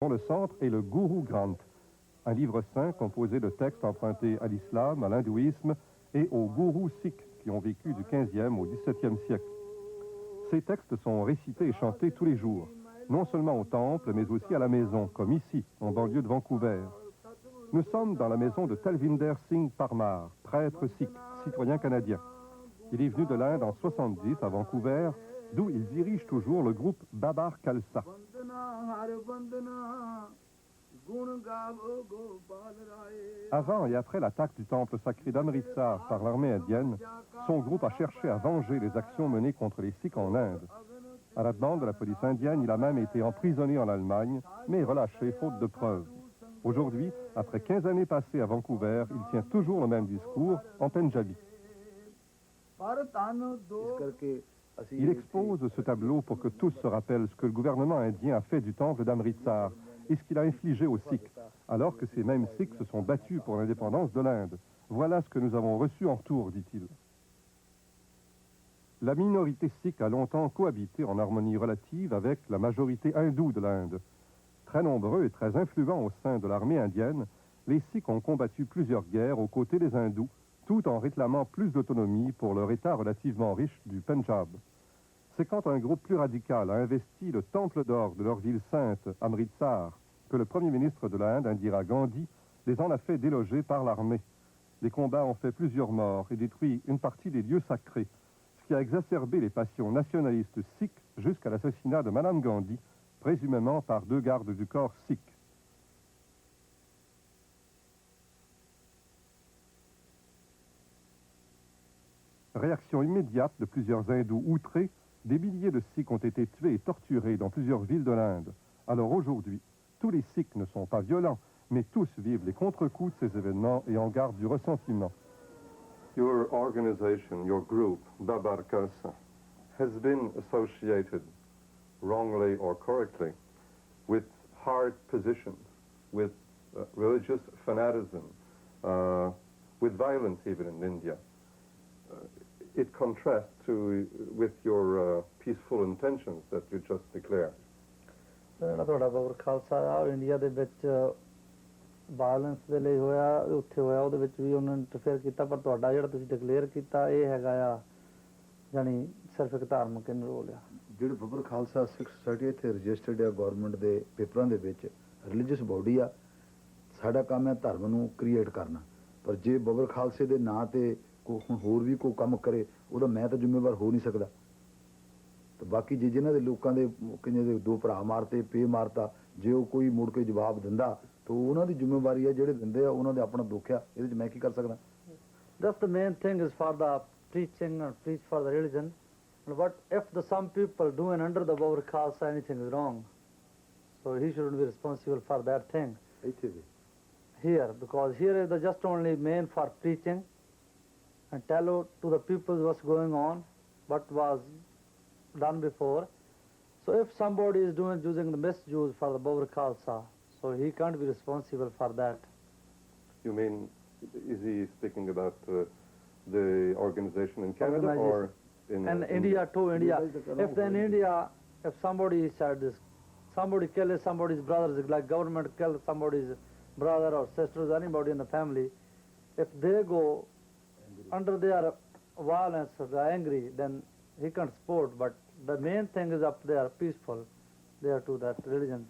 Dans le centre est le Guru Granth, un livre saint composé de textes empruntés à l'islam, à l'hindouisme et aux gourous sikhs qui ont vécu du XVe au XVIIe siècle. Ces textes sont récités et chantés tous les jours, non seulement au temple, mais aussi à la maison, comme ici, en banlieue de Vancouver. Nous sommes dans la maison de Talvinder Singh Parmar, prêtre sikh, citoyen canadien. Il est venu de l'Inde en 70 à Vancouver, d'où il dirige toujours le groupe Babar Khalsa. Avant et après l'attaque du temple sacré d'Amritsar par l'armée indienne, son groupe a cherché à venger les actions menées contre les Sikhs en Inde. À la demande de la police indienne, il a même été emprisonné en Allemagne, mais relâché faute de preuves. Aujourd'hui, après 15 années passées à Vancouver, il tient toujours le même discours en Pendjabi. Il expose ce tableau pour que tous se rappellent ce que le gouvernement indien a fait du temple d'Amritsar et ce qu'il a infligé aux Sikhs, alors que ces mêmes Sikhs se sont battus pour l'indépendance de l'Inde. Voilà ce que nous avons reçu en retour, dit-il. La minorité sikh a longtemps cohabité en harmonie relative avec la majorité hindoue de l'Inde. Très nombreux et très influents au sein de l'armée indienne, les Sikhs ont combattu plusieurs guerres aux côtés des hindous, tout en réclamant plus d'autonomie pour leur état relativement riche du Pendjab. C'est quand un groupe plus radical a investi le temple d'or de leur ville sainte, Amritsar, que le premier ministre de l'Inde, Indira Gandhi, les en a fait déloger par l'armée. Les combats ont fait plusieurs morts et détruit une partie des lieux sacrés, ce qui a exacerbé les passions nationalistes sikhs jusqu'à l'assassinat de Madame Gandhi, présumément par 2 gardes du corps sikhs. Réaction immédiate de plusieurs hindous outrés, des milliers de Sikhs ont été tués et torturés dans plusieurs villes de l'Inde. Alors aujourd'hui, tous les Sikhs ne sont pas violents, mais tous vivent les contre-coups de ces événements et en gardent du ressentiment. Your organization, your group, Babar Khalsa, has been associated, wrongly or correctly, with hard positions, with religious fanaticism, with violence even in India. It contrasts with your peaceful intentions that you just declared. ਜਿਹੜਾ ਤੁਹਾਡਾ ਬਾਬਰ ਖਾਲਸਾ ਆ ਇੰਡੀਆ ਦੇ ਵਿੱਚ ਵਾਇਲੈਂਸ ਦੇ ਲਈ ਹੋਇਆ ਉੱਥੇ ਹੋਇਆ ਉਹਦੇ ਵਿੱਚ ਵੀ ਉਹਨਾਂ ਨੇ ਇੰਟਰਫੇਅਰ ਕੀਤਾ ਪਰ ਤੁਹਾਡਾ ਜਿਹੜਾ ਤੁਸੀਂ ਡਿਕਲੇਅਰ ਕੀਤਾ ਇਹ ਹੈਗਾ ਆ ਜਾਨੀ ਸਿਰਫ ਇੱਕ ਧਾਰਮਿਕ ਰੋਲ ਆ ਜਿਹੜੇ ਬਾਬਰ ਖਾਲਸਾ ਸਿੱਖ ਸੋਸਾਇਟੀ ਇੱਥੇ ਰਜਿਸਟਰਡ ਆ ਗਵਰਨਮੈਂਟ ਦੇ ਪੇਪਰਾਂ ਦੇ ਵਿੱਚ ਰਿਲੀਜੀਅਸ ਬੋਡੀ ਆ ਸਾਡਾ ਕੰਮ ਹੈ ਧਰਮ ਨੂੰ ਕ੍ਰੀਏਟ ਕਰਨਾ ਪਰ ਜੇ ਬਾਬਰ ਖਾਲਸੇ ਦੇ ਨਾਂ ਤੇ ਹੁਣ ਹੋਰ ਵੀ ਕੋਈ ਕੰਮ ਕਰੇ ਉਹਦਾ ਮੈਂ ਤਾਂ ਜ਼ਿੰਮੇਵਾਰ ਹੋ ਨਹੀਂ ਸਕਦਾ ਤੇ ਬਾਕੀ ਜੇ ਜਿਨ੍ਹਾਂ ਦੇ ਲੋਕਾਂ ਦੇ ਕਿੰਨੇ ਦੇ 2 ਭਰਾ ਮਾਰਤੇ ਪੇ ਮਾਰਤਾ ਜੇ ਉਹ ਕੋਈ ਮੁੜ ਕੇ ਜਵਾਬ ਦਿੰਦਾ ਤਾਂ ਉਹਨਾਂ ਦੀ ਜ਼ਿੰਮੇਵਾਰੀ ਹੈ ਜਿਹੜੇ ਦਿੰਦੇ ਆ ਉਹਨਾਂ ਦੇ ਆਪਣਾ ਦੁੱਖ ਆ ਇਹਦੇ 'ਚ ਮੈਂ ਕੀ ਕਰ ਸਕਦਾ That's the main thing is for the preaching or preach for the religion. But if some people doing under the Babar Khalsa anything is wrong, so he shouldn't be responsible for that thing. Here, because here is the just only main for preaching and tell to the people what's going on, what was done before. So if somebody is using the misuse for the Babar Khalsa, so he can't be responsible for that. You mean, is he speaking about the organization in Canada or in India too? India. If in India, if somebody said this, somebody kills somebody's brothers, like government kills somebody's brother or sisters, anybody in the family, if they go under their violence or they're angry, then he can't support. But the main thing is up there, peaceful, there to that religion.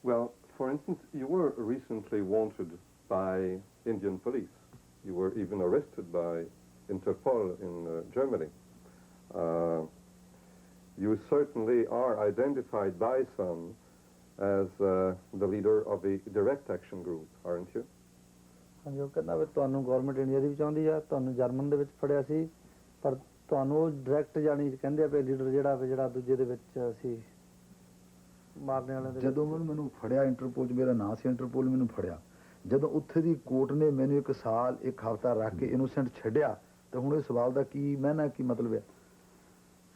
Well, for instance, you were recently wanted by Indian police. You were even arrested by Interpol in Germany. You certainly are identified by some as the leader of a direct action group, aren't you? ਹਾਂਜੀ ਉਹ ਕਹਿੰਦਾ ਵੀ ਤੁਹਾਨੂੰ government India ਦੀ ਵੀ ਚਾਹੁੰਦੀ ਆ ਤੁਹਾਨੂੰ ਜਰਮਨ ਦੇ ਵਿੱਚ ਫੜਿਆ ਸੀ ਪਰ ਤੁਹਾਨੂੰ ਉਹ ਡਾਇਰੈਕਟ ਜਾਣੀ ਕਹਿੰਦੇ ਆ ਵੀ ਲੀਡਰ ਜਿਹੜਾ ਦੂਜੇ ਦੇ ਵਿੱਚ ਅਸੀਂ ਮਾਰਨੇ ਵਾਲਿਆਂ ਦੇ ਜਦੋਂ ਮੈਨੂੰ ਫੜਿਆ ਇੰਟਰਪੋਲ 'ਚ ਮੇਰਾ ਨਾਂ ਸੀ ਇੰਟਰਪੋਲ ਮੈਨੂੰ ਫੜਿਆ ਜਦੋਂ ਉੱਥੇ ਦੀ ਕੋਰਟ ਨੇ ਮੈਨੂੰ 1 ਸਾਲ 1 ਹਫ਼ਤਾ ਰੱਖ ਕੇ ਇਨੋਸੈਂਟ ਛੱਡਿਆ ਤਾਂ ਹੁਣ ਇਸ ਸਵਾਲ ਦਾ ਕੀ ਮਹਿਨਾ ਕੀ ਮਤਲਬ ਹੈ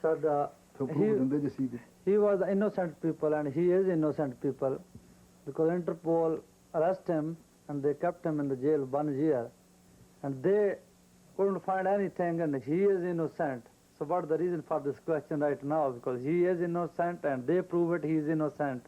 ਸਾਡਾ ਦਿੰਦੇ ਜੇ ਸੀ he was the innocent people and he is innocent people because Interpol arrested him and they kept him in the jail 1 year and they couldn't find anything and he is innocent So what is the reason for this question right now? Because he is innocent and they prove it he is innocent.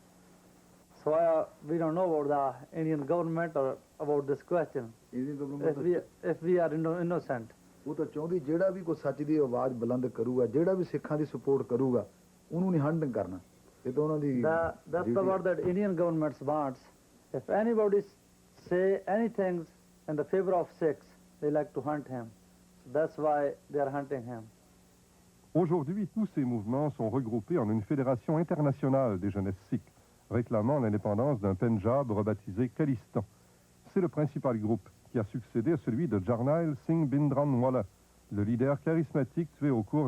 So we don't know about the Indian government or about this question. If we are innocent. ਉਹ ਤਾਂ ਚਾਹੁੰਦੀ ਜਿਹੜਾ ਵੀ ਕੋਈ ਸੱਚ ਦੀ ਆਵਾਜ਼ ਬੁਲੰਦ ਕਰੂਗਾ, ਜਿਹੜਾ ਵੀ ਸਿੱਖਾਂ ਦੀ ਸਪੋਰਟ ਕਰੂਗਾ, ਉਹਨੂੰ ਨਹੀਂ ਹੰਡਿੰਗ ਕਰਨਾ। ਇਹ ਤਾਂ ਉਹਨਾਂ ਦੀ That's the word that Indian government wants. If anybody say anything in the favor of Sikhs, they like to hunt him. So that's why they are hunting him. Aujourd'hui, tous ces mouvements sont regroupés en une fédération internationale des jeunesses sikhes, réclamant l'indépendance d'un Pendjab rebaptisé Khalistan. C'est le principal groupe qui a succédé à celui de Jarnail Singh Bhindranwala, le leader charismatique tué au cours